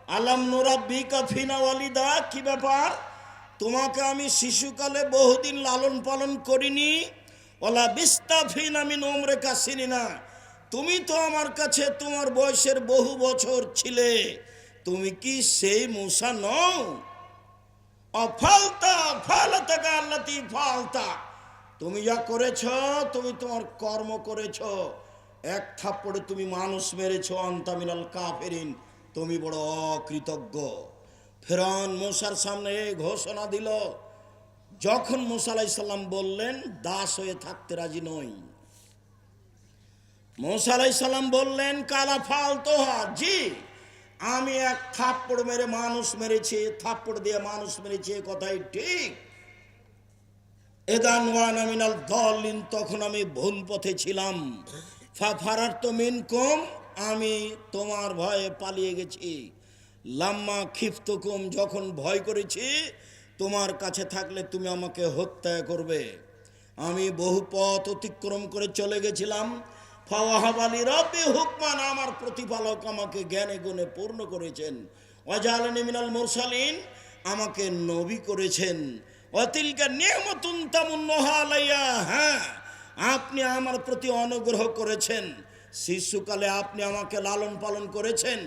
আলাম নুরাব্বিকা ফিনা ওয়ালিদা, কি ব্যাপার, তোমাকে আমি শিশুকালে বহুদিন লালন পালন করিনি? ওলা বিস্তা ফিনা মিন উমরিকা সিনিনা, তুমি তো আমার কাছে তোমার বয়সের বহু বছর ছিলে, তুমি কি সেই মূসা নও? অফালতা ফালাতাকা আল্লাতি ফালতা, তুমি যা করেছ, তুমি তোমার কর্ম করেছ, এক থাপ্পড়ে তুমি মানুষ মেরেছ, আনতা মিনাল কাফিরিন, তুমি বড় অকৃতজ্ঞ। ফিরআউন মূসার সামনে এই ঘোষণা দিল। যখন মূসা আলাইহিস সালাম বললেন দাস হয়ে থাকতে রাজি নই, মূসা আলাইহিস সালাম বললেন কালা ফালতোহা, জি আমি এক থাপ্পড় মেরে মানুষ মেরেছি, থাপ্পড় দিয়ে মানুষ মেরেছি, এ কথাই ঠিক। এদান ওয়ানা মিনাল দাল্লিন, তখন আমি ভুল পথে ছিলাম। ফারারতু মিনকুম, আমি তোমার ভয়ে পালিয়ে গেছি। লাম্মা খিফতুকুম, যখন ভয় করেছি তোমার কাছে থাকলে তুমি আমাকে হত্যা করবে, আমি বহু পথ অতিক্রম করে চলে গেছিলাম। ফাওয়াহাবালি রব্বি হুকমান, আমার প্রতিপালক আমাকে জ্ঞানে গুণে পূর্ণ করেছেন। ওয়াজআলানি মিনাল মুরসালিন, আমাকে নবী করেছেন। ওয়াতিলকা নি'মাতুন তামুন্নুহা আলাইয়া, হ্যাঁ আপনি আমার প্রতি অনুগ্রহ করেছেন, শিশুকালে আপনি আমাকে লালন পালন করেছেন,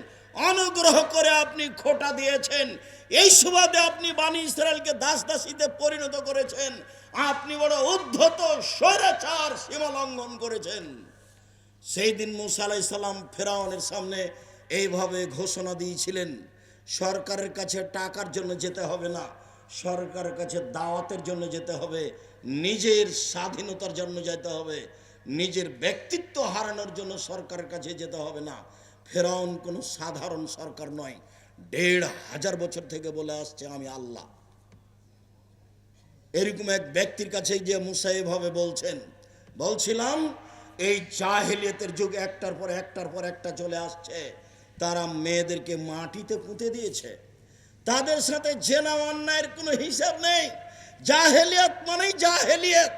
অনুগ্রহ করে আপনি খোটা দিয়েছেন, এই সুবাদে আপনি বানি ইসরায়েলকে দাস দাসীতে পরিণত করেছেন, আপনি বড় উদ্ধত স্বৈরাচার সীমা লঙ্ঘন করেছেন। সেই দিন মূসা আলাইহিস সালাম ফিরআউনের সামনে এইভাবে ঘোষণা দিয়েছিলেন, সরকারের কাছে টাকার জন্য যেতে হবে না, সরকারের কাছে দাওয়াতের জন্য যেতে হবে, নিজের স্বাধীনতার জন্য যেতে হবে, নিজের ব্যক্তিত্ব হারানোর জন্য সরকারের কাছে যেতে হবে না। ফিরআউন কোনো সাধারণ সরকার নয়, ১৫০০ বছর থেকে বলে আসছে আমি আল্লাহ। এরকম এক ব্যক্তির কাছে যে মূসা এভাবে বলছেন, বলছিলাম এই জাহেলিয়াতের যুগ একটার পর একটা চলে আসছে, তারা মেয়েদেরকে মাটিতে পুঁতে দিয়েছে, তাদের সাথে জেনা অন্যায়ের কোনো হিসাব নেই। জাহেলিয়াত মানেই জাহেলিয়াত।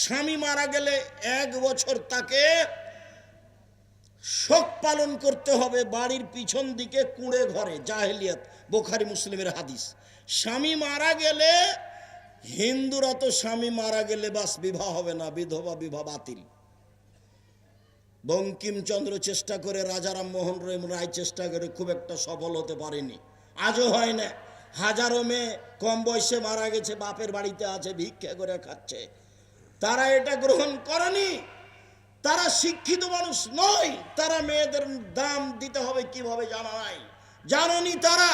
স্বামী মারা গেলে 1 বছর তাকে শোক পালন করতে হবে বাড়ির পিছন দিকে কুঁড়ে ঘরে, জাহেলিয়াত, বুখারী মুসলিমের হাদিস। স্বামী মারা গেলে, হিন্দুরা তো স্বামী মারা গেলে বাস বিবাহ হবে না, বিধবা বিবাহ বাতিল। বঙ্কিমচন্দ্র চেষ্টা করে, রাজা রামমোহন রায় চেষ্টা করে, খুব একটা সফল হতে পারেনি, আজও হয় না। হাজারো মেয়ে কম বয়সে মারা গেছে, বাপের বাড়িতে আছে, ভিক্ষা করে খাচ্ছে, তারা এটা গ্রহণ করেনি, তারা শিক্ষিত মানুষ নয়, তারা মেয়েদের দাম দিতে হবে কিভাবে জানা নাই, জানেনি তারা।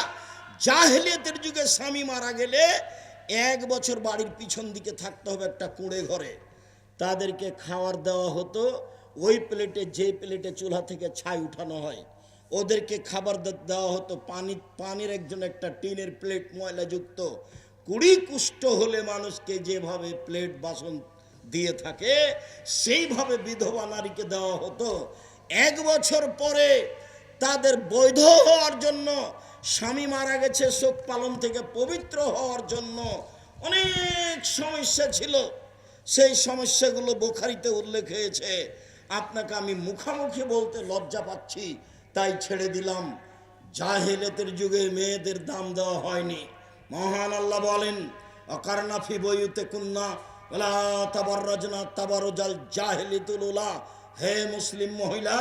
জাহেলিয়াতের যুগে স্বামী মারা গেলে 1 বছর বাড়ির পিছন দিকে থাকতে হবে একটা কুঁড়ে ঘরে, তাদেরকে খাবার দেওয়া হতো ওই প্লেটে, যে প্লেটে চুলা থেকে ছাই উঠানো হয়, ওদেরকে খাবার দেওয়া হতো পানির একজন একটা টিনের প্লেট ময়লাযুক্ত। 20 কুষ্ঠ হলে মানুষকে যেভাবে প্লেট বাসন দিয়ে থাকে সেইভাবে বিধবা নারীকে দেওয়া হতো। 1 বছর পরে তাদের বৈধ হওয়ার জন্য, স্বামী মারা গেছে শোক পালন থেকে পবিত্র হওয়ার জন্য অনেক সমস্যা ছিল, সেই সমস্যাগুলো বুখারীতে উল্লেখ হয়েছে। আপনাকে আমি মুখামুখি বলতে লজ্জা পাচ্ছি, তাই ছেড়ে দিলাম। জাহেলিয়াতের যুগে মেয়েদের দাম দেওয়া হয়নি। মহান আল্লাহ বলেন অকারনা ফি বুয়ুতিকুন্না ওয়ালা তাবাররাজনা তাবারুজাল জাহিলিয়াতুল উলা, হে মুসলিম মহিলা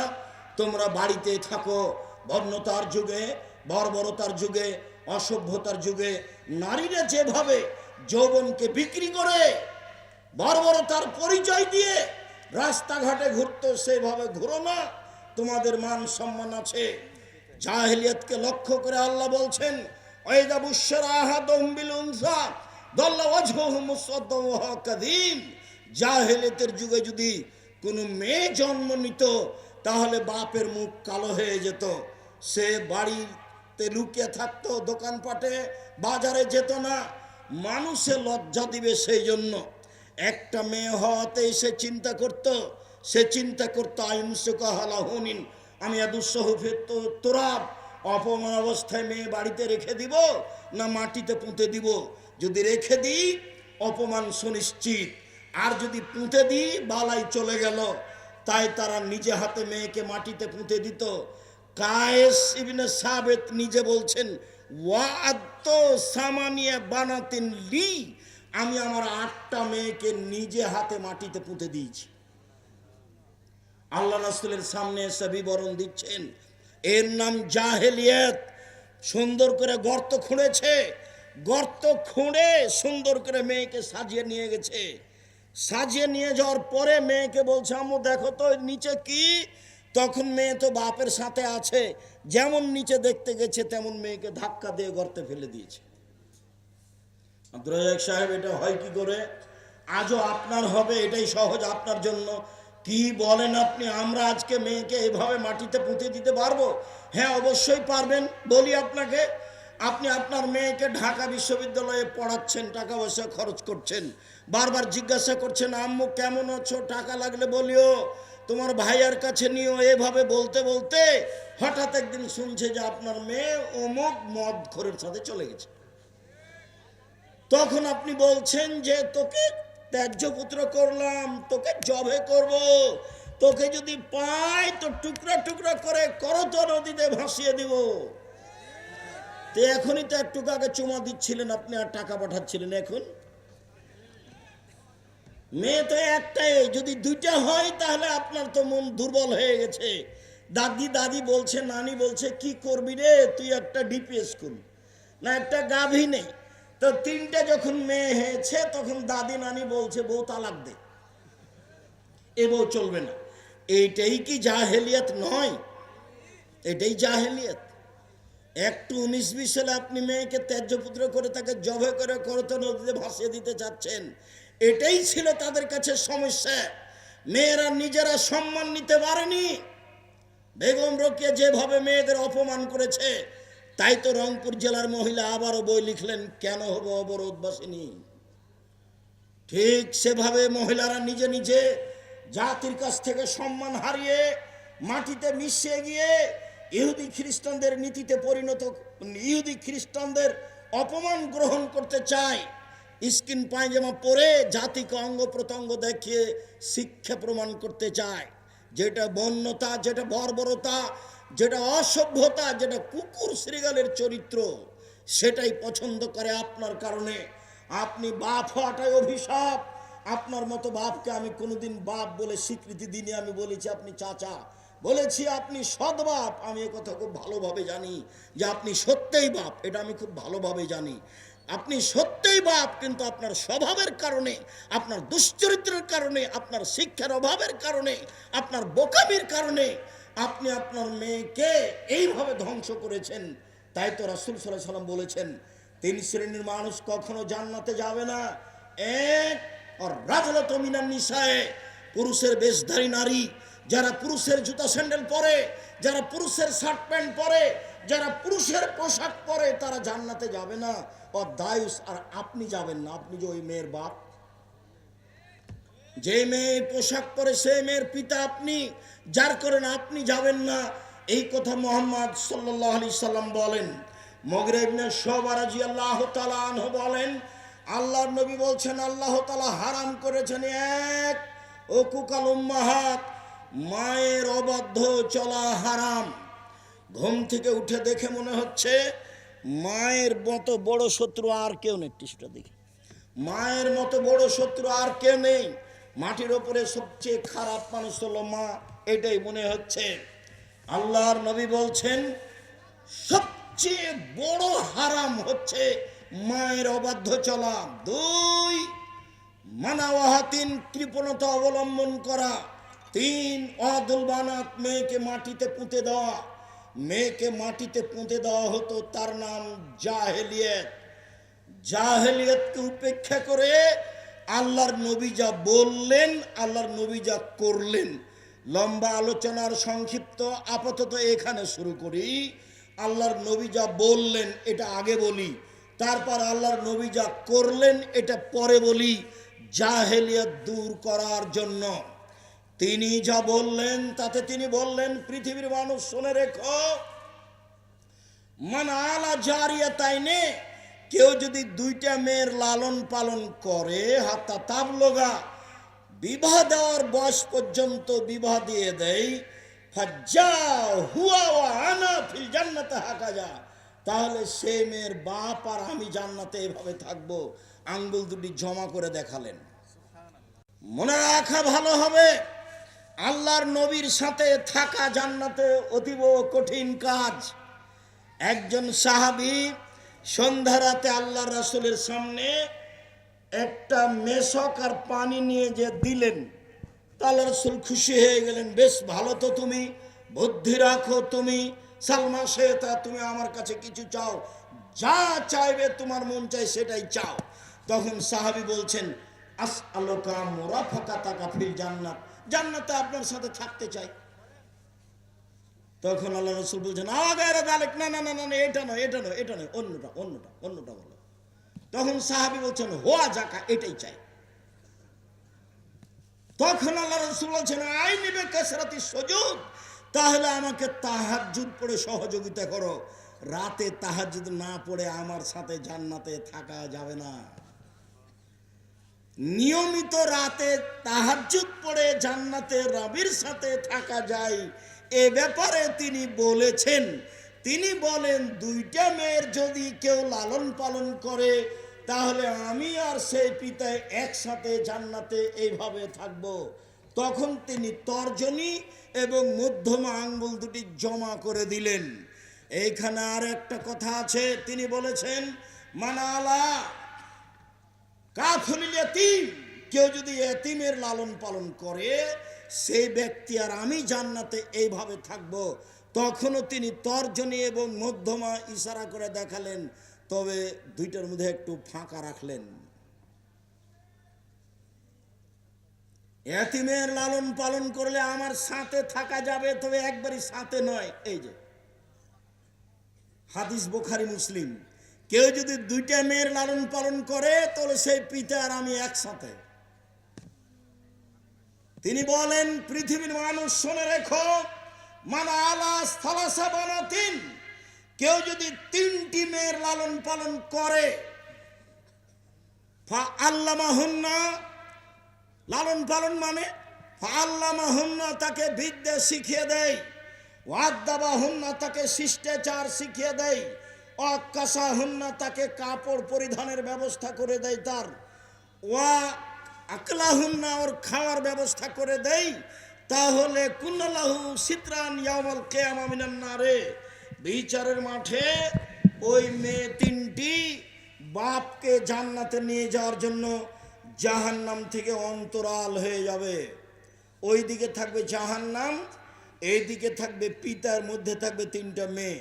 তোমরা বাড়িতে থাকো। বর্ণতার যুগে, বর্বরতার যুগে, অসভ্যতার যুগে নারীরা যেভাবে যৌবনকে বিক্রি করে, বর্বরতার পরিচয় দিয়ে রাস্তাঘাটে ঘুরতো, সেভাবে ঘুরো না, তোমাদের মান সম্মান আছে। জাহেলিয়াতকে লক্ষ্য করে আল্লাহ বলছেন ওয়াইদা বুশরা আহাদুহুম বিল উনসা দাল্লা ওয়াজহুহু মুসওয়াদ্দান ওয়া হুয়া কাযীম, জাহেলিয়াতের যুগে যদি কোনো মেয়ে জন্ম নিত তাহলে বাপের মুখ কালো হয়ে যেত, সে বাড়িতে লুকিয়ে থাকতো, দোকানপাটে বাজারে যেত না, মানুষে লজ্জা দিবে সেই জন্য। একটা মেয়ে হওয়াতেই সে চিন্তা করতো আইনসুকা হালাহুনিন, আমি আদুসহুফে তোরাব, অপমান অবস্থায় মেয়ে বাড়িতে রেখে দিব না মাটিতে পুঁতে দিব? যদি রেখে দিই অপমান সুনিশ্চিত, আর যদি পুঁতে দিই বালাই চলে গেল। তাই তারা নিজে হাতে মেয়েকে মাটিতে পুঁতে দিত। কায়েস ইবনে সাবিত নিজে বলছেন, ওয়াআত সামানিয়া বানাতিন লি, আমি আমার 8টা মেয়েকে নিজে হাতে মাটিতে পুঁতে দিয়েছি। আল্লাহ রাসূলের সামনে এসে বিবরণ দিচ্ছেন, এর নাম জাহেলিয়াত। সুন্দর করে গর্ত খুঁড়েছে, গর্ত খুঁড়ে সুন্দর করে মেয়েকে সাজিয়ে নিয়ে গেছে। সাজিয়ে নিয়ে যাওয়ার পরে মেয়েকে বলছে, আম্মু দেখো তো নিচে কি। তখন মেয়ে তো বাপের সাথে আছে, যেমন নিচে দেখতে গেছে তেমন মেয়েকে ধাক্কা দিয়ে গর্তে ফেলে দিয়েছে। আব্দুর রাজ্জাক সাহেব, এটা হয় কি করে? আজও আপনার হবে, এটাই সহজ আপনার জন্য। কি বলেন আপনি? আমরা আজকে মেয়েকে এভাবে মাটিতে পুঁতে দিতে পারবো? হ্যাঁ, অবশ্যই পারবেন। বলি আপনাকে, আপনি আপনার মেয়েকে ঢাকা বিশ্ববিদ্যালয়ে পড়াচ্ছেন, টাকা পয়সা খরচ করছেন, বারবার জিজ্ঞাসা করছেন, আম্মু কেমন আছো, টাকা লাগলে বলিও, তোমার ভাইয়ার কাছে নিও। এভাবে বলতে বলতে হঠাৎ একদিন শুনছে যে আপনার মেয়ে অমুক মদখোরের সাথে চলে গেছে। তখন আপনি বলছেন যে তোকে ত্যায্য পুত্র করলাম, তোকে জবে করব, তোকে যদি পাই তো টুকরা টুকরা করে করত নদীতে ভাসিয়ে দিব। তো এখনই তো একটু আগে চুমা দিচ্ছিলেন আপনি আর টাকা পাঠাচ্ছিলেন, এখন মেয়ে তো একটাই, যদি 2টা হয় তাহলে আপনার তো মন দুর্বল হয়ে গেছে। দাদি দাদি বলছে, নানি বলছে, কি করবি রে তুই, একটা ডিপি স্কুল না, একটা গাভী নেই। তো 3টে যখন মেয়ে হয়েছে তখন দাদি নানি বলছে, বউ তালাক দে, এ বউ চলবে না। এইটাই কি জাহেলিয়াত নয়? এটাই জাহেলিয়াত। একটু 19-20 সালে আপনি মেয়েকে ত্যায্যপুত্র করে তাকে জবে করে করত নদীতে ভাসিয়ে দিতে চাচ্ছেন। এটাই ছিল তাদের কাছে সমস্যা। মেয়েরা নিজেরা সম্মান নিতে পারেনি। বেগম রোকেয়া যেভাবে মেয়েদের অপমান করেছে, তাই তো রংপুর জেলার মহিলা আবারও বই লিখলেন, কেন হবো অবরোধবাসিনী। ঠিক সেভাবে মহিলারা নিজে নিজে জাতির কাছ থেকে সম্মান হারিয়ে মাটিতে মিশিয়ে গিয়ে ইহুদি খ্রিস্টানদের নীতিতে পরিণত, ইহুদি খ্রিস্টানদের অপমান গ্রহণ করতে চায়। স্কিন পায়জামা পরে জাতিকে অঙ্গ প্রত্যঙ্গ দেখিয়ে শিক্ষা প্রমাণ করতে চায়। যেটা বন্যতা, যেটা বর্বরতা, যেটা অসভ্যতা, যেটা কুকুর শ্রীগালের চরিত্র, সেটাই পছন্দ করে আপনার কারণে। আপনি বাপ হওয়াটাই অভিশাপ। আপনার মতো বাপকে আমি কোনোদিন বাপ বলে স্বীকৃতি দিইনি। আমি বলেছি আপনি চাচা, বলেছি আপনি সৎ বাপ। আমি এ কথা খুব ভালোভাবে জানি যে আপনি সত্যিই বাপ, এটা আমি খুব ভালোভাবে জানি। আপনি সত্যিই বাপ, কিন্তু আপনার স্বভাবের কারণে, আপনার দুশ্চরিত্রের কারণে, আপনার শিক্ষার অভাবের কারণে, আপনার বোকামির কারণে আপনি আপনার মেয়েকে এইভাবে ধ্বংস করেছেন। তাই তো রাসূল সাল্লাল্লাহু আলাইহি সাল্লাম বলেছেন, 3 শ্রেণীর মানুষ কখনো জান্নাতে যাবে না। এক, আর রাজুলাতু মিনান নিসায়ে, পুরুষের বেশধারী নারী, যারা পুরুষের জুতা স্যান্ডেল পরে, যারা পুরুষের শার্ট প্যান্ট পরে, যারা পুরুষের পোশাক পরে, তারা জান্নাতে যাবে না। ও দায়ুস, আর আপনি যাবেন না। আপনি যে ওই মেয়ের বাপ, যে মেয়ে পোশাক পরে সেই মেয়ের পিতা আপনি, যার কারণে আপনি যাবেন না। এই কথা মুহাম্মদ সাল্লাল্লাহু আলাইহি সাল্লাম বলেন। মুগিরা ইবনে শুবা রাদিয়াল্লাহু তাআলা আনহু বলেন, আল্লাহর নবী বলছেন, আল্লাহ তাআলা হারাম করেছেন, এক, উকুকাল উম্মাহাত, মায়ের অবাধ্য চলা হারাম। ঘুম থেকে উঠে দেখে মনে হচ্ছে মায়ের মতো বড় শত্রু আর কেউ নেই। টিস্যুটা দেখি, মায়ের মতো বড় শত্রু আর কেউ নেই। মাটির ওপরে সবচেয়ে খারাপ মানুষ হলো মা, এটাই মনে হচ্ছে। আল্লাহর নবী বলছেন সবচেয়ে বড় হারাম হচ্ছে মায়ের অবাধ্য চলা। 2, মানাওয়াহাতিন, কৃপণতা অবলম্বন করা। 3, অদুল বানাত, মেয়েকে মাটিতে পুঁতে দেওয়া। মেয়েকে মাটিতে পুঁতে দেওয়া হতো, তার নাম জাহেলিয়াত। জাহেলিয়াতকে উপেক্ষা করে আল্লাহর নবী যা বললেন, আল্লাহর নবী যা করলেন, লম্বা আলোচনার সংক্ষিপ্ত আপাতত এখানে শুরু করি। আল্লাহর নবী যা বললেন এটা আগে বলি, তারপর আল্লাহর নবী যা করলেন এটা পরে বলি। জাহেলিয়াত দূর করার জন্য তিনি যা বললেন, তাতে তিনি বললেন, পৃথিবীর মানুষ শুনে রেখো, মান আলা জারিয়াতাইনে, কেউ যদি 2টা মেয়ের লালন পালন করে, হাত্তা তাবলগা, বিবাহ দেওয়ার বয়স পর্যন্ত বিবাহ দিয়ে দেয়, ফাজ্জাও হুয়া ওয়া আনা ফিল জান্নাতে হাকাজা, তাহলে সে মেয়ের বাপ আর আমি জান্নাতে এভাবে থাকবো। আঙ্গুল দুটি জমা করে দেখালেন। মনে রাখা ভালো হবে, আল্লাহর নবীর সাথে থাকা জান্নাতে অতীব কঠিন কাজ। একজন সাহাবী সন্ধ্যা রাতে আল্লাহ রাসূলের সামনে একটা মেশক আর পানি নিয়ে যে দিলেন, তাহলে রাসূল খুশি হয়ে গেলেন। বেশ ভালো তো, তুমি বুদ্ধি রাখো, তুমি সালমা শেতা, তুমি আমার কাছে কিছু চাও, যা চাইবে তোমার মন চাই সেটাই চাও। তখন সাহাবী বলছেন, আসআলুকা মুরাফাকাতাকা ফিল জান্নাত, জান্নাতে আপনার সাথে থাকতে চাই। তখন আল্লাহ রাসূল বলছেন, আগারে দালেক, না না না না, এটা নয়, এটা নয়, এটা নয়, অন্যটা অন্যটা অন্যটা বলো। তখন সাহাবী বলছেন, হোয়া জাকা, এটাই চাই। তখন আল্লাহ রাসূল বলছেন, আইনি বে কাসরাতি সুজুদ, তাহলে আমাকে তাহাজ্জুদ পড়ে সহযোগিতা করো। রাতে তাহাজ্জুদ না পড়ে আমার সাথে জান্নাতে থাকা যাবে না। নিয়মিত রাতে তাহাজ্জুদ পড়ে জান্নাতে রবের সাথে থাকা যায়, এ ব্যাপারে তিনি বলেছেন। তিনি বলেন, দুইটা মেয়ের যদি কেউ লালন পালন করে, তাহলে আমি আর সেই পিতা একসাথে জান্নাতে এইভাবে থাকব। তখন তিনি তর্জনী এবং মধ্যমা আঙ্গুল দুটি জমা করে দিলেন। এইখানে আর একটা কথা আছে, তিনি বলেছেন, মানালা কাফুলিল ইয়াতীম, কেউ যদি এতিমের লালন পালন করে, সেই ব্যক্তি আর আমি জান্নাতে এইভাবে থাকব। তখনও তিনি তর্জনী এবং মধ্যমা ইশারা করে দেখালেন, তবে দুইটার মধ্যে একটু ফাঁকা রাখলেন। এতিমের লালন পালন করলে আমার সাথে থাকা যাবে, তবে একবারই সাথে নয়। এই যে হাদিস বুখারী মুসলিম, কেউ যদি দুইটা মেয়ের লালন পালন করে, তাহলে সেই পিতা আর আমি একসাথে। তিনি বলেন, পৃথিবীর মানুষ শুনে রেখো, মানা আলা সালাসা বানাতিন, কেউ যদি তিনটি মেয়ের লালন পালন করে, ফা আল্লামাহুন্না, লালন পালন মানে ফা আল্লামাহুন্না, তাকে বিদ্যা শিখিয়ে দেয়, ওয়াদ্দাবাহুন্না, তাকে শিষ্টাচার শিখিয়ে দেয়, অকাসাহুন্না, তাকে কাপড় পরিধানের ব্যবস্থা করে দেয়, তার ওয়া আকলাহুন্না, ওর খাওয়ার ব্যবস্থা করে দেয়, তাহলে কুন্নালাহু সিতরান ইয়াউমাল কিয়ামা মিনান নারে, বিচারের মাঠে ওই মেয়ে তিনটি বাপকে জান্নাতে নিয়ে যাওয়ার জন্য জাহান্নাম থেকে অন্তরাল হয়ে যাবে। ওই দিকে থাকবে জাহান্নাম, এই দিকে থাকবে পিতার, মধ্যে থাকবে তিনটা মেয়ে।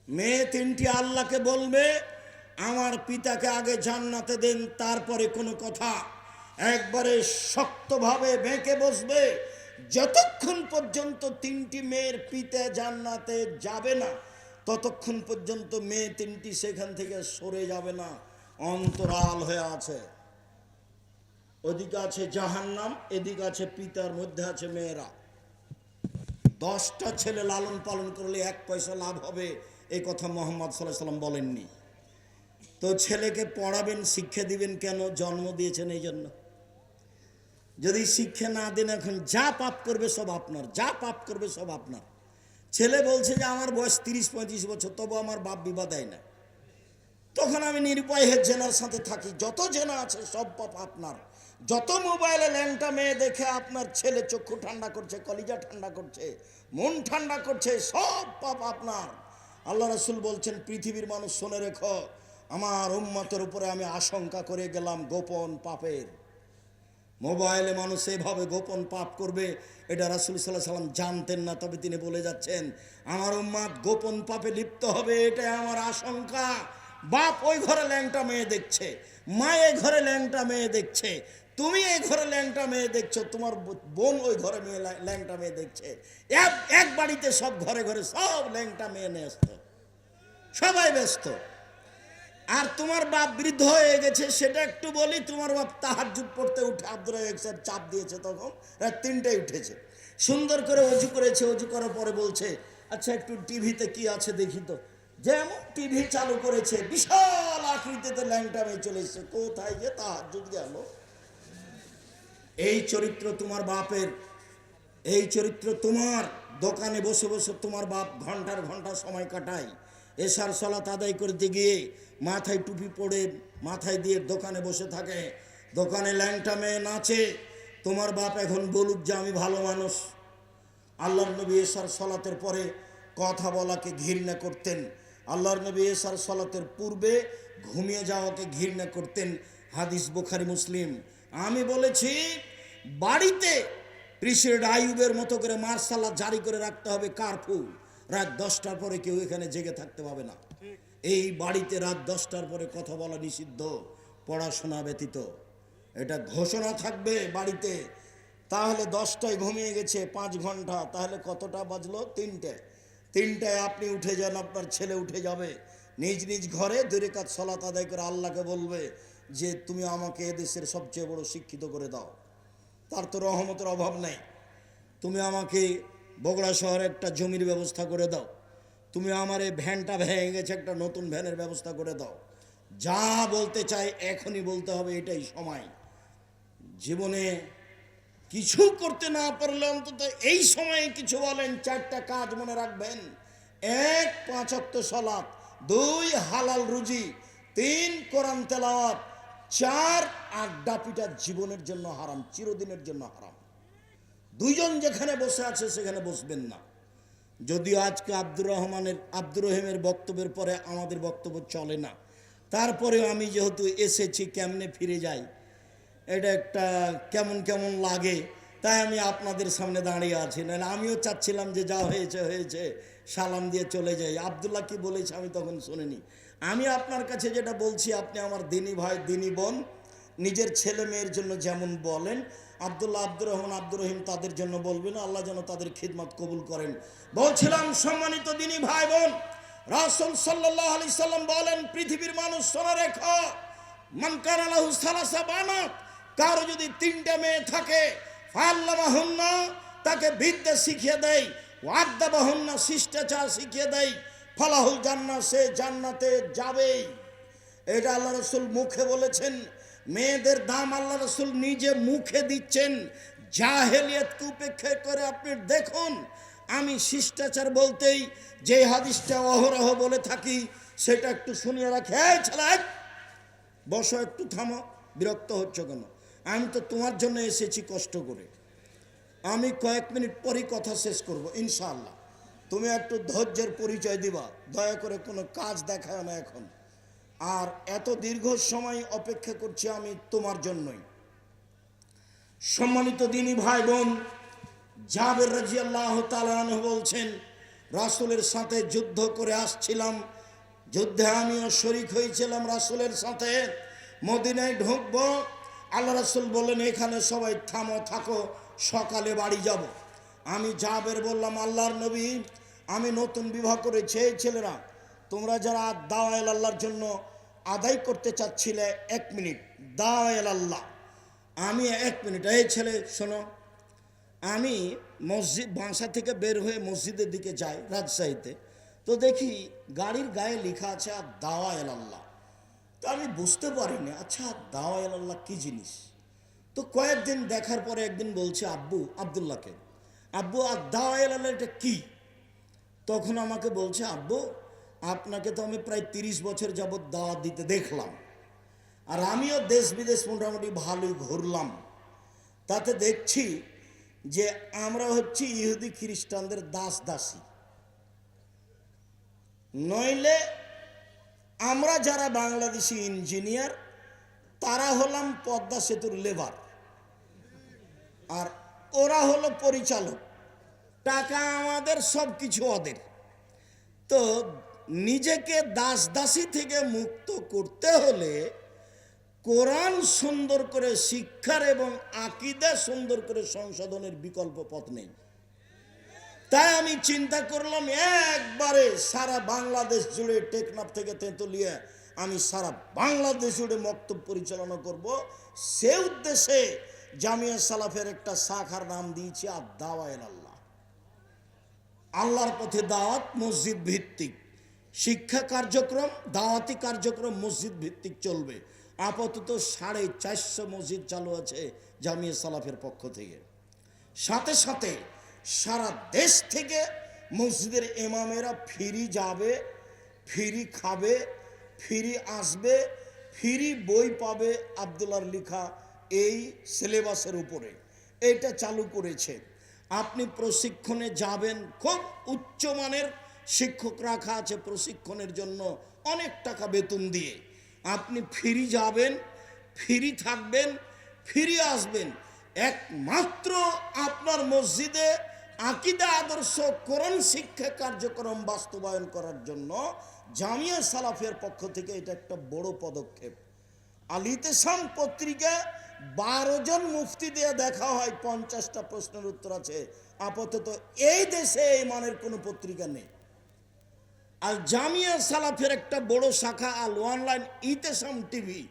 মেয়ে তিনটি আল্লাহকে বলবে, আমার পিতাকে আগে জান্নাতে দেন, তারপরে কোনো কথা। একবারে শক্তভাবে বেঁকে বসবে, যতক্ষণ পর্যন্ত তিনটি মেয়ের পিতা জান্নাতে যাবে না, ততক্ষণ পর্যন্ত মেয়ে তিনটি সেখান থেকে সরে যাবে না, অন্তরাল হয়ে আছে। ওদিকে আছে জাহান্নাম, এদিকে আছে পিতার, মধ্যে আছে মেয়েরা। 10টা ছেলে লালন পালন করলে 1 পয়সা লাভ হবে, এই কথা মুহাম্মদ সাল্লাল্লাহু আলাইহি ওয়াসাল্লাম বলেননি। তো ছেলেকে পড়াবেন, শিক্ষা দিবেন কেন? জন্ম দিয়েছেন এই জন্য। যদি শিক্ষা না দেন, এখন যা পাপ করবে সব আপনার, যা পাপ করবে সব আপনার। ছেলে বলছে যে আমার বয়স 30-35 বছর, তবু আমার বাপ বিবাহ দেয় না, তখন আমি নিরুপায় হয়ে জেনার সাথে থাকি। যত জেনা আছে সব পাপ আপনার। যত মোবাইলে ল্যাংটা মেয়ে দেখে আপনার ছেলে চক্ষু ঠান্ডা করছে, কলিজা ঠান্ডা করছে, মন ঠান্ডা করছে, সব পাপ আপনার। আল্লাহ রাসূল বলছেন, পৃথিবীর মানুষ শুনে রেখো, আমার উম্মতের উপরে আমি আশঙ্কা করে গেলাম গোপন পাপের। মোবাইলে মানুষ এভাবে গোপন পাপ করবে, এটা রাসূল সাল্লাল্লাহু আলাইহি ওয়াসাল্লাম জানতেন না, তবে তিনি বলে যাচ্ছেন, আমার উম্মত গোপন পাপে লিপ্ত হবে, এটাই আমার আশঙ্কা। বাপ ওই ঘরে ল্যাংটা মেয়ে দেখছে, মা এই ঘরে ল্যাংটা মেয়ে দেখছে, তুমি এই ঘরে ল্যাংটা মেয়ে দেখছো, তোমার বোন ওই ঘরে মেয়ে ল্যাংটা মেয়ে দেখছে, এক বাড়িতে সব ঘরে ঘরে সব ল্যাংটা মেয়ে ব্যস্ত, সবাই ব্যস্ত। আর তোমার বাপ বৃদ্ধ হয়ে গেছে, সেটা একটু বলি, তোমার বাপ তাহাজ্জুদ পড়তে উঠে আব্দুর রাজ্জাক সাহেব চাপ দিয়েছে, তখন রাত 3টায় উঠেছে, সুন্দর করে অজু করেছে, অজু করার পরে বলছে, আচ্ছা একটু টিভিতে কি আছে দেখি তো। যেমন টিভি চালু করেছে, বিশাল আকৃতিতে ল্যাংটা মেয়ে চলে এসেছে, কোথায় যে তাহাজ্জুদ গেল। এই চরিত্র তোমার বাপের। এই চরিত্র তোমার। দোকানে বসে বসে তোমার বাপ ঘন্টার ঘন্টা সময় কাটায়, এশার সালাত আদায় করতে গিয়ে মাথায় টুপি পড়ে মাথায় দিয়ে দোকানে বসে থাকে, দোকানে ল্যাংটা মেয়ে নাচে। তোমার বাপ এখন বলুক যে আমি ভালো মানুষ। আল্লাহর নবী এশার সালাতের পরে কথা বলাকে ঘৃণা করতেন, আল্লাহর নবী এশার সালাতের পূর্বে ঘুমিয়ে যাওয়াকে ঘৃণা করতেন। হাদিস বুখারী মুসলিম। আমি বলেছি বাড়িতে প্রেসিডেন্ট আইয়ুবের মতো করে মার্শাল জারি করে রাখতে হবে, কারফিউ। রাত 10টার পরে কেউ এখানে জেগে থাকতে পাবে না। এই বাড়িতে রাত 10টার পরে কথা বলা নিষিদ্ধ, পড়াশোনা ব্যতীত। এটা ঘোষণা থাকবে বাড়িতে। তাহলে 10টায় ঘুমিয়ে গেছে 5 ঘন্টা, তাহলে কতটা বাজলো? 3টায় আপনি উঠে যান, আপনার ছেলে উঠে যাবে, নিজ নিজ ঘরে 2 রাকাত সালাত আদায় করে আল্লাহকে বলবে যে তুমি আমাকে এদেশের সবচেয়ে বড় শিক্ষিত করে দাও। তার তো রহমতের অভাব নেই। তুমি আমাকে বগুড়া শহরে একটা জমির ব্যবস্থা করে দাও, তুমি আমার এই ভ্যানটা ভেঙে গেছে, একটা নতুন ভ্যানের ব্যবস্থা করে দাও। যা বলতে চাই এখনই বলতে হবে, এটাই সময়। জীবনে কিছু করতে না পারলে অন্তত এই সময়ে কিছু বলেন। 4টা কাজ মনে রাখবেন: 1 5 ওয়াক্ত সালাত, 2 হালাল রুজি, 3 কোরআন তেলাওয়াত, 4 আড্ডা পিটা জীবনের জন্য হারাম, চিরদিনের জন্য হারাম। 2 জন যেখানে বসে আছে সেখানে বসবেন না। যদিও আজকে আব্দুর রহিমের বক্তব্যের পরে আমাদের বক্তব্য চলে না, তারপরেও আমি যেহেতু এসেছি, কেমনে ফিরে যাই এটা একটা কেমন কেমন লাগে, তাই আমি আপনাদের সামনে দাঁড়িয়ে আছি। নাহলে আমিও চাচ্ছিলাম যে যা হয়েছে হয়েছে, সালাম দিয়ে চলে যাই। আব্দুল্লাহ কি বলেছে আমি তখন শুনিনি। আমি আপনার কাছে যেটা বলছি, আপনি আমার দিনী ভাই দিনী বোন, নিজের ছেলে মেয়ের জন্য যেমন বলেন, আব্দুল্লাহ, আব্দুর রহমান, আব্দুর রহিম তাদের জন্য বলবেন। আল্লাহ যেন তাদের খিদমত কবুল করেন। বলছিলাম সম্মানিত দিনী ভাই বোন, রাসূল সাল্লাল্লাহু আলাইহি সাল্লাম বলেন, পৃথিবীর মানুষ শোনা রেখো, মান কানা লাহু সালাসা বানাত, কারো যদি 3টে মেয়ে থাকে, ফাল্লামাহুন্না, তাকে বিদ্যা শিখিয়ে দেয়, ওয়াদ্দাবাহুন্না, শিষ্টাচার শিখিয়ে দেয়, ফালাহুল জান্নাহ, সে জান্নাতে যাবেই। এটা আল্লাহ রাসূল মুখে বলেছেন। মেয়েদের দাম আল্লাহ রাসূল নিজে মুখে দিচ্ছেন। জাহেলিয়াতকে উপেক্ষা করে আপনি দেখুন, আমি শিষ্টাচার বলতেই যে হাদিসটা অহরহ বলে থাকি সেটা একটু শুনিয়ে রাখে। এই ছেলে, বসো, একটু থামো, বিরক্ত হচ্ছ কেন? আমি তো তোমার জন্য এসেছি কষ্ট করে। আমি কয়েক মিনিট পরই কথা শেষ করব ইনশাআল্লাহ। তুমি একটু ধৈর্যের পরিচয় দিবা, দয়া করে কোনো কাজ দেখায় না এখন। আর এত দীর্ঘ সময় অপেক্ষা করছি আমি তোমার জন্যই। সম্মানিত দিনী ভাই বোন, জাবের রাদিয়াল্লাহু তাআলা আনহু বলছেন, রাসূলের সাথে যুদ্ধ করে আসছিলাম, যুদ্ধে আমিও শরীক হয়েছিলাম রাসূলের সাথে। মদিনায় ঢুকবো, আল্লাহ রাসূল বললেন এখানে সবাই থামো, থাকো, সকালে বাড়ি যাব। আমি জাবের বললাম, আল্লাহর নবী, আমি নতুন বিবাহ করেছি। এই ছেলেরা, তোমরা যারা দাওয়াত আল্লাহর জন্য আদায় করতে চাচ্ছিলে, 1 মিনিট দাওয়াত আল্লাহ। আমি 1 মিনিট, এই ছেলে শোনো, আমি মসজিদ বাসা থেকে বের হয়ে মসজিদের দিকে যাই রাজশাহীতে, তো দেখি গাড়ির গায়ে লেখা আছে দাওয়াত আল্লাহ। তো আমি বুঝতে পারিনি, আচ্ছা দাওয়াত আল্লাহ কী জিনিস। তো কয়েকদিন দেখার পরে একদিন বলছে আব্বু, আব্দুল্লাহকে, আব্বু আর দাওয়াত আল্লাহ এটা কী? তখন আমাকে বলছে, আব্বু আপনাকে তো আমি প্রায় 30 বছর যাবৎ দাওয়াত দিতে দেখলাম, আর আমিও দেশ বিদেশ মোটামুটি ভালোই ঘুরলাম, তাতে দেখছি যে আমরা হচ্ছি ইহুদি খ্রিস্টানদের দাস দাসী। নইলে আমরা যারা বাংলাদেশি ইঞ্জিনিয়ার, তারা হলাম পদ্মা সেতুর লেবার, আর ওরা হলো পরিচালক। টাকা আমাদের, সব কিছু ওদের। তো নিজেকে দাস দাসী থেকে মুক্ত করতে হলে কোরআন সুন্দর করে শিক্ষার এবং আকীদা সুন্দর করে সংশোধনের বিকল্প পথ নেই। তাই আমি চিন্তা করলাম একবারে সারা বাংলাদেশ জুড়ে, টেকনাফ থেকে তেঁতুলিয়া, আমি সারা বাংলাদেশ জুড়ে মক্তব পরিচালনা করব। সে উদ্দেশ্যে জামিয়া সালাফের একটা শাখার নাম দিয়েছি আর দাওয়াত আল্লাহ। আল্লাহর পথে দাওয়াত, মসজিদ ভিত্তিক শিক্ষা কার্যক্রম, দাওয়াতি কার্যক্রম মসজিদ ভিত্তিক চলবে। আপাতত 450 মসজিদ চালু আছে জামিয়া সালাফের পক্ষ থেকে। সাথে সাথে সারা দেশ থেকে মসজিদের ইমামেরা ফ্রি যাবে, ফ্রি খাবে, ফ্রি আসবে, ফ্রি বই পাবে আব্দুল্লাহর লেখা এই সিলেবাসের উপরে। এটা চালু করেছে। আপনি প্রশিক্ষণে যাবেন, খুব উচ্চমানের শিক্ষক রাখা আছে প্রশিক্ষণের জন্য, অনেক টাকা বেতন দিয়ে। আপনি ফ্রি যাবেন, ফ্রি থাকবেন, ফিরে আসবেন। একমাত্র আপনার মসজিদে আকীদা আদর্শ কোরআন শিক্ষা কার্যক্রম বাস্তবায়ন করার জন্য জামিয়া সালাফিয়ার পক্ষ থেকে এটা একটা বড় পদক্ষেপ। আল ইতিসাম পত্রিকা 12 জন মুফতি দিয়ে দেখা হয়, 50টা প্রশ্নের উত্তর আছে। আপাতত এই দেশে এই মানের কোনো পত্রিকা নেই। আর জামিয়া সালাফের একটা বড় শাখা আল অনলাইন ইতিসাম টিভি,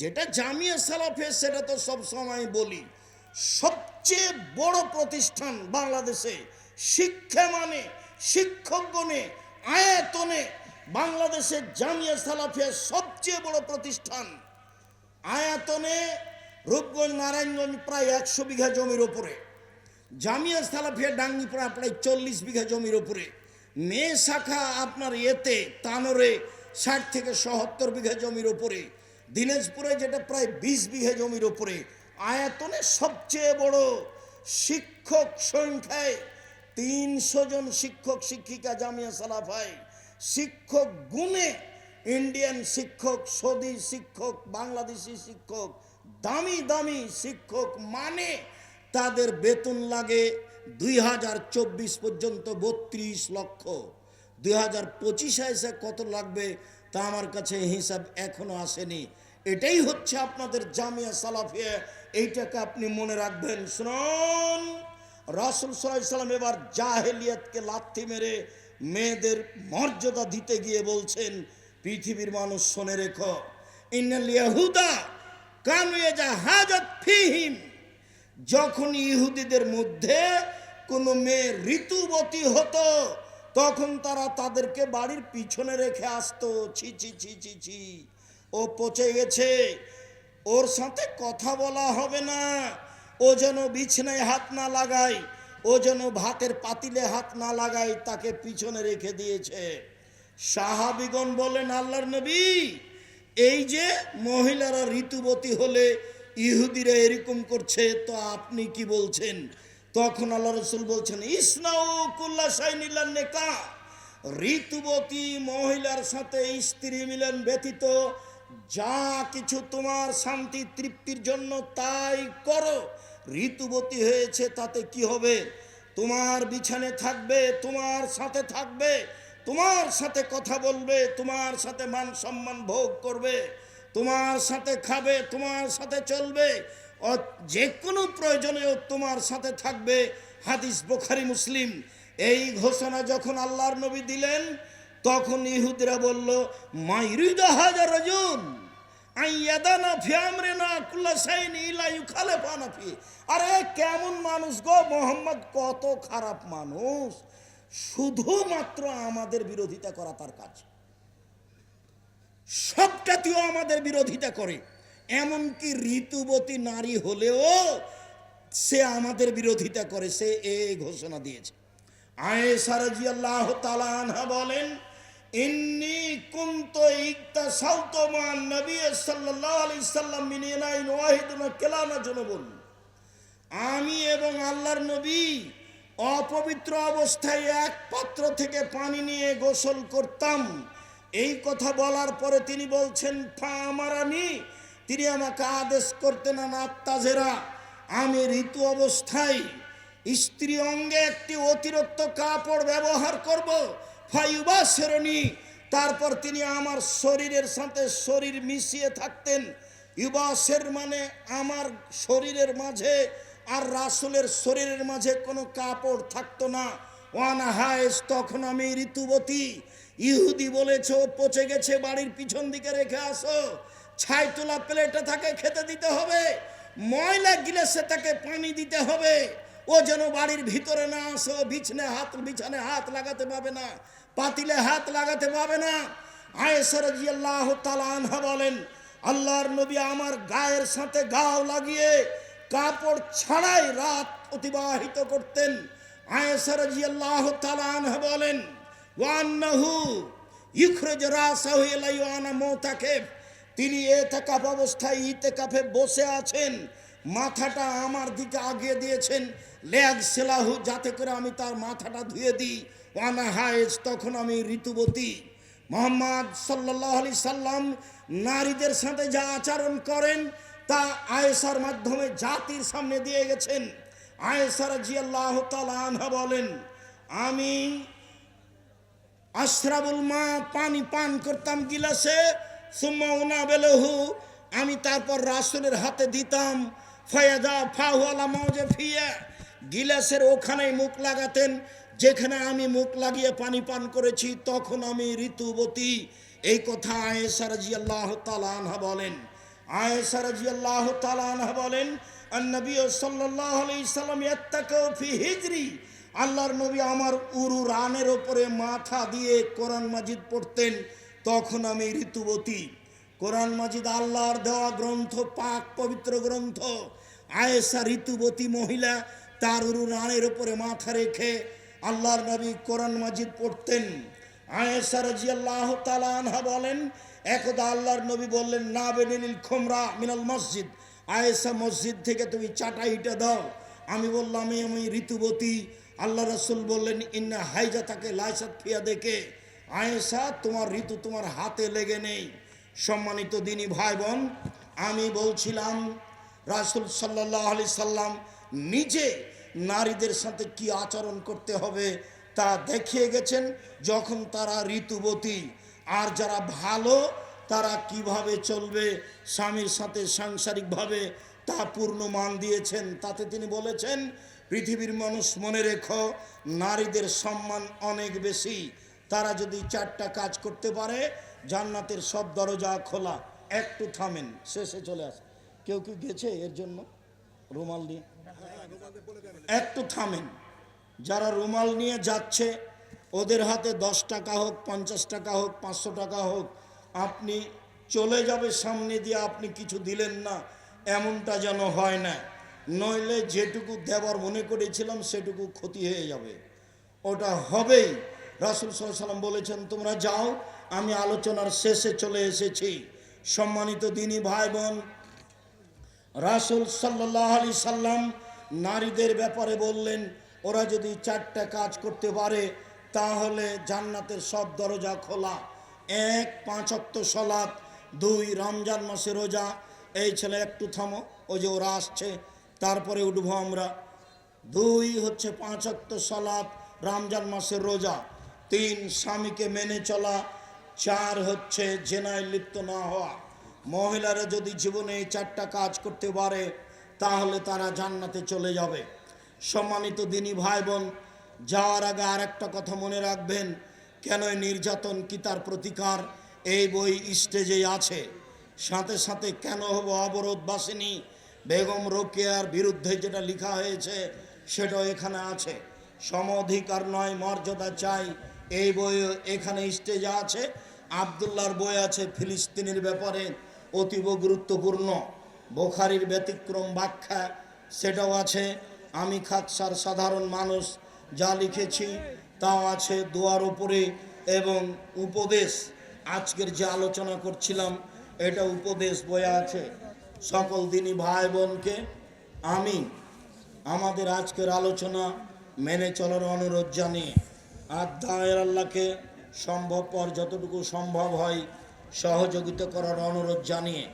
যেটা জামিয়া সালাফের, সেটা তো সব সময় বলি সবচেয়ে বড় প্রতিষ্ঠান বাংলাদেশে। শিক্ষা মানে, শিক্ষক গণে, আয়াতনে বাংলাদেশের জামিয়া সালাফিয়া সবচেয়ে বড় প্রতিষ্ঠান। আয়াতনে রূপগঞ্জ নারায়ণগঞ্জ প্রায় 100 বিঘা জমির ওপরে, জামিয়া সালাফিয়া ডাঙ্গিপাড়া প্রায় 40 বিঘা জমির ওপরে, মেয়ে শাখা আপনার এতে তানোরে 60 থেকে 77 বিঘা জমির ওপরে, দিনাজপুরে যেটা প্রায় 20 বিঘা জমির ওপরে। আয়াতনে সবচেয়ে বড়, শিক্ষক সংখ্যায় 300 জন শিক্ষক শিক্ষিকা জামিয়া সালাফায়। শিক্ষক গুণে ইন্ডিয়ান শিক্ষক, সৌদি শিক্ষক, বাংলাদেশি শিক্ষক, দামি দামি শিক্ষক, মানে তাদের বেতন লাগে 2024 পর্যন্ত 32 লক্ষ। 2025 এসে কত লাগবে তা আমার কাছে হিসাব এখনো আসেনি। এটাই হচ্ছে আপনাদের জামিয়া সালাফিয়া। এইটাকে আপনি মনে রাখবেন। শুনুন, রাসূল সাল্লাল্লাহু আলাইহি সাল্লাম এবার জাহেলিয়াতকে লাথি মেরে মেয়েদের মর্যাদা দিতে গিয়ে বলছেন, পৃথিবীর মানুষ শুনে রেখো, ইন্নাল ইয়াহুদা কানু ইয়াজাহাজাত ফীহিম, যখন ইহুদিদের মধ্যে কোনো মেয়ে ঋতুবতী হতো তখন তারা তাদেরকে বাড়ির পিছনে রেখে আসতো। ছি ছি ছি ছি ছি, ও পচে গেছে, ওর সাথে কথা বলা হবে না, ও যেন বিছানায় হাত না লাগায়, ও যেন ভাতের পাতিলে হাত না লাগায়, তাকে পিছনে রেখে দিয়েছে। সাহাবীগণ বলেন, আল্লাহর নবী, এই যে মহিলারা ঋতুবতী হলে ইহুদিরা এরকম করছে, তো আপনি কি বলছেন? তখন আল্লাহ রাসূল বলছেন, ইসনাউ কুল্লা শাইইন ইল্লা নিকাহ, ঋতুবতী মহিলার সাথে স্ত্রী মিলন ব্যতীত যা কিছু তোমার শান্তি তৃপ্তির জন্য তাই করো। ঋতুবতী হয়েছে তাতে কি হবে? তোমার বিছানে থাকবে, তোমার সাথে থাকবে, তোমার সাথে কথা বলবে, তোমার সাথে মান সম্মান ভোগ করবে, তোমার সাথে খাবে, তোমার সাথে চলবে, যে কোনো প্রয়োজনে তোমার সাথে থাকবে। হাদিস বুখারী মুসলিম। এই ঘোষণা যখন আল্লাহর নবী দিলেন তখন ইহুদিরা বলল, মাইরিদা হাজার রাজুল আইয়াদানা ফি আমরিনা কুল্লা শাইইন ইলা ইউখালিফানা ফি। আরে কেমন মানুষ গো মোহাম্মদ, কত খারাপ মানুষ, শুধুমাত্র আমাদের বিরোধিতা করা তার কাজ, সবটাতেও আমাদের বিরোধিতা করে। এমনকি ঋতুবতী নারী হলেও সে আমাদের বিরোধিতা করে, সে এই ঘোষণা দিয়েছে। আয়েশা রাদিয়াল্লাহু তাআলা আনহা বলেন, ইন্নী কুনতু ইকতাসালতু মান নবী সাল্লাল্লাহু আলাইহি সাল্লাম মিন ইনাইন ওয়াহিদিন কালানা জুনুবুন, আমি এবং আল্লাহর নবী অপবিত্র অবস্থায় এক পাত্র থেকে পানি নিয়ে গোসল করতাম। এই কথা বলার পরে তিনি বলছেন, ফা আমারানি, তিনি আমাকে আদেশ করতেন, আত্তাজেরা, আমি ঋতু অবস্থায় স্ত্রী অঙ্গে একটি অতিরিক্ত কাপড় ব্যবহার করব, ফায়ুবাসিরনি, তারপর তিনি আমার শরীরের সাথে শরীর মিশিয়ে থাকতেন। ইউবাসের মানে আমার শরীরের মাঝে আর রাসূলের শরীরের মাঝে কোনো কাপড় থাকতো না। ওয়ানা হায়েস, তখন আমি ঋতুবতী। ইহুদি বলেছে ও পচে গেছে, বাড়ির পিছন দিকে রেখে আসো, ছাই তোলা প্লেটে তাকে খেতে দিতে হবে, ময়লা গিলাসে তাকে পানি দিতে হবে, ও যেন বাড়ির ভিতরে না আসো, বিছানে হাত লাগাতে পাবে না, পাতিলে হাত লাগাতে পাবে না। আয়েশা রাদিয়াল্লাহু তাআলা আনহা বলেন, আল্লাহর নবী আমার গায়ের সাথে গাও লাগিয়ে কাপড় ছাড়াই রাত অতিবাহিত করতেন। আয়েশা রাদিয়াল্লাহু তাআলা আনহা বলেন, ওয়ান্নাহু ইখরাজ রাসাহু ইলাইহি ওয়া আনা মুতাকিফ, তিনি ইতিকাফ অবস্থায় ইতিকাফে বসে আছেন, মাথাটা আমার দিকে আগিয়ে দিয়েছেন, লিয়াগসিলাহু, যাতে করে আমি তার মাথাটা ধুয়ে দিই, ওয়ানা হায়েজ, তখন আমি ঋতুবতী। মুহাম্মদ সাল্লাল্লাহু আলাইহি সাল্লাম নারীদের সাথে যা আচরণ করেন তা আয়েশার মাধ্যমে জাতির সামনে দিয়ে গেছেন। আয়েশা রাদিয়াল্লাহু তাআলা আনহা বলেন, আমি আশরাবুল মা, পানি পান করতাম গিলাসে, সুম্মা উনাবেলহু, আমি তারপর রাসূলের হাতে দিতাম, ফায়াদা ফাহু আলা মাওজিফিয়া, গিলাসের ওখানেই মুখ লাগাতেন যেখানে আমি মুখ লাগিয়ে পানি পান করেছি, তখন আমি ঋতুবতী। এই কথা আয়েশা রাদিয়াল্লাহু তাআলা আনহা বলেন। আয়েশা রাদিয়াল্লাহু তাআলা আনহা বলেন, আন-নবী সাল্লাল্লাহু আলাইহি সাল্লাম ইয়াত্তাকাউ ফি হিজরি, আল্লাহর নবী আমার উরু রানের ওপরে মাথা দিয়ে কোরআন মাজিদ পড়তেন, তখন আমি ঋতুবতী। কোরআন মাজিদ আল্লাহর দেওয়া গ্রন্থ, পাক পবিত্র গ্রন্থ। আয়েশা ঋতুবতী মহিলা, তার উরু রানের ওপরে মাথা রেখে আল্লাহর নবী কোরআন মাজিদ পড়তেন। আয়েশা রাদিয়াল্লাহু তাআলা আনহা বলেন, একদা আল্লাহর নবী বললেন, না বেনিল খুমরা মিনাল মসজিদ, আয়েশা মসজিদ থেকে তুমি চাটাইটা দাও। আমি বললাম, আমি ঋতুবতী। আল্লাহ রাসূল বললেন, ইন্না হাইজাতাকে লাইসাত ফিয়া, দেখে আয়েশা, তোমার ঋতু তোমার হাতে লেগে নেই। সম্মানিত দিনী ভাই বোন, আমি বলছিলাম রাসূল সাল্লাল্লাহু আলাইহি সাল্লাম নিজে নারীদের সাথে কি আচরণ করতে হবে তা দেখিয়ে গেছেন যখন তারা ঋতুবতী। আর যারা ভালো তারা কিভাবে চলবে স্বামীর সাথে সাংসারিকভাবে তা পূর্ণ মান দিয়েছেন। তাতে তিনি বলেছেন, পৃথিবীর মানুষ মনে রেখো, নারীদের সম্মান অনেক বেশি। তারা যদি 4টা কাজ করতে পারে, জান্নাতের সব দরজা খোলা। একটু থামেন, শেষে চলে আসে। কেউ কি গেছে এর জন্য রুমাল নিয়ে? একটু থামেন। যারা রুমাল নিয়ে যাচ্ছে ওদের হাতে 10 টাকা হোক, 50 টাকা হোক, 500 টাকা হোক, আপনি চলে যাবে সামনে দিয়ে, আপনি কিছু দিলেন না, এমনটা যেন হয় না। নইলে যেটুকু দেবার মনে করেছিলাম সেটুকু ক্ষতি হয়ে যাবে, ওটা হবেই। রাসূল সাল্লাল্লাহু আলাইহি সাল্লাম বলেছেন, তোমরা যাও, আমি আলোচনার শেষে চলে এসেছি। সম্মানিত দিনী ভাই বোন, রাসূল সাল্লাল্লাহু আলাইহি সাল্লাম নারীদের ব্যাপারে বললেন, ওরা যদি 4টা কাজ করতে পারে তাহলে জান্নাতের সব দরজা খোলা। 1, 5 ওয়াক্ত সালাত, 2, রমজান মাসে রোজা। এই ছেলে একটু থামো, ওই যে ওরা আসছে, তারপরে উঠবো আমরা। 2 হচ্ছে 5 ওয়াক্ত সালাত, রমজান মাসের রোজা। 3, স্বামীকে মেনে চলা। 4 হচ্ছে জেনায় লিপ্ত না হওয়া। মহিলারা যদি জীবনে এই 4টা কাজ করতে পারে তাহলে তারা জান্নাতে চলে যাবে। সম্মানিত দিনী ভাই বোন, যাওয়ার আগে আর একটা কথা মনে রাখবেন, কেন নির্যাতন কি তার প্রতিকার, এই বই স্টেজেই আছে। সাথে সাথে কেন হবো অবরোধ বাসিনী, বেগম রোকেয়ার বিরুদ্ধে যেটা লেখা হয়েছে সেটাও এখানে আছে। সম অধিকার নয় মর্যাদা চাই, এই বই এখানে স্টেজে আছে। আব্দুল্লাহর বই আছে ফিলিস্তিনের ব্যাপারে, অতীব গুরুত্বপূর্ণ। বুখারীর ব্যতিক্রম ব্যাখ্যা সেটাও আছে। আমি খাকসার সাধারণ মানুষ যা লিখেছি তাও আছে দোয়ার উপরে, এবং উপদেশ, আজকের যে আলোচনা করছিলাম এটা উপদেশ বইয়ে আছে। সকল দিনী ভাই বোনকে আমি আমাদের আজকের আলোচনা মেনে চলার অনুরোধ জানিয়ে, আর দায়ের আল্লাহকে সম্ভবপর যতটুকু সম্ভব হয় সহযোগিতা করার অনুরোধ জানিয়ে